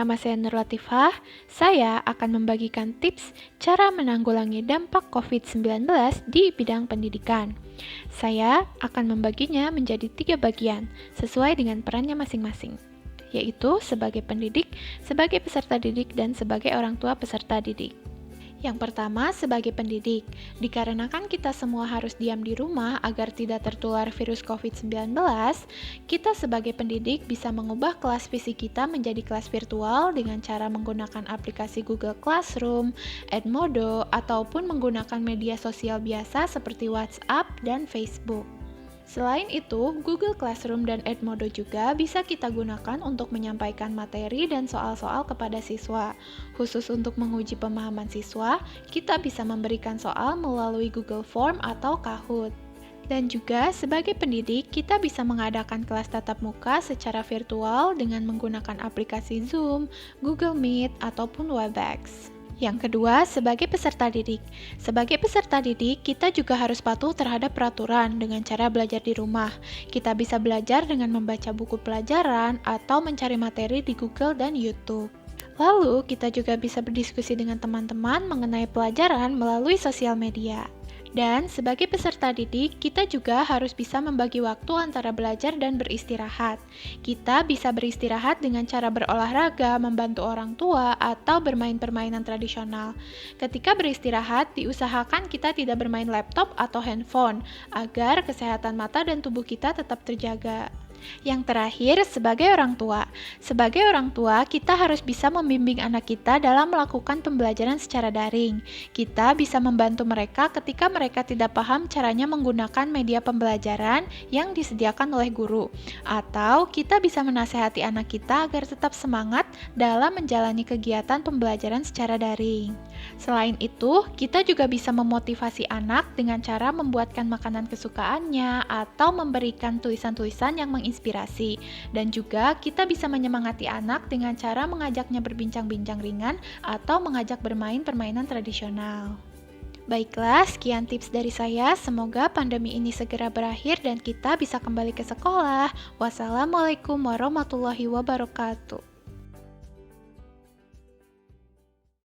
nama saya Nur Latifah. Saya akan membagikan tips cara menanggulangi dampak COVID-19 di bidang pendidikan. Saya akan membaginya menjadi 3 bagian, sesuai dengan perannya masing-masing, yaitu sebagai pendidik, sebagai peserta didik, dan sebagai orang tua peserta didik. Yang pertama, sebagai pendidik, dikarenakan kita semua harus diam di rumah agar tidak tertular virus COVID-19, kita sebagai pendidik bisa mengubah kelas fisik kita menjadi kelas virtual dengan cara menggunakan aplikasi Google Classroom, Edmodo, ataupun menggunakan media sosial biasa seperti WhatsApp dan Facebook. Selain itu, Google Classroom dan Edmodo juga bisa kita gunakan untuk menyampaikan materi dan soal-soal kepada siswa. Khusus untuk menguji pemahaman siswa, kita bisa memberikan soal melalui Google Form atau Kahoot. Dan juga sebagai pendidik, kita bisa mengadakan kelas tatap muka secara virtual dengan menggunakan aplikasi Zoom, Google Meet, ataupun Webex. Yang kedua, sebagai peserta didik. Sebagai peserta didik, kita juga harus patuh terhadap peraturan dengan cara belajar di rumah. Kita bisa belajar dengan membaca buku pelajaran atau mencari materi di Google dan YouTube. Lalu, kita juga bisa berdiskusi dengan teman-teman mengenai pelajaran melalui sosial media. Dan sebagai peserta didik, kita juga harus bisa membagi waktu antara belajar dan beristirahat. Kita bisa beristirahat dengan cara berolahraga, membantu orang tua, atau bermain permainan tradisional. Ketika beristirahat, diusahakan kita tidak bermain laptop atau handphone, agar kesehatan mata dan tubuh kita tetap terjaga. Yang terakhir, sebagai orang tua. Sebagai orang tua, kita harus bisa membimbing anak kita dalam melakukan pembelajaran secara daring. Kita bisa membantu mereka ketika mereka tidak paham caranya menggunakan media pembelajaran yang disediakan oleh guru. Atau kita bisa menasehati anak kita agar tetap semangat dalam menjalani kegiatan pembelajaran secara daring. Selain itu, kita juga bisa memotivasi anak dengan cara membuatkan makanan kesukaannya atau memberikan tulisan-tulisan yang menginspirasi. Dan juga kita bisa menyemangati anak dengan cara mengajaknya berbincang-bincang ringan atau mengajak bermain permainan tradisional. Baiklah, sekian tips dari saya. Semoga pandemi ini segera berakhir dan kita bisa kembali ke sekolah. Wassalamualaikum warahmatullahi wabarakatuh.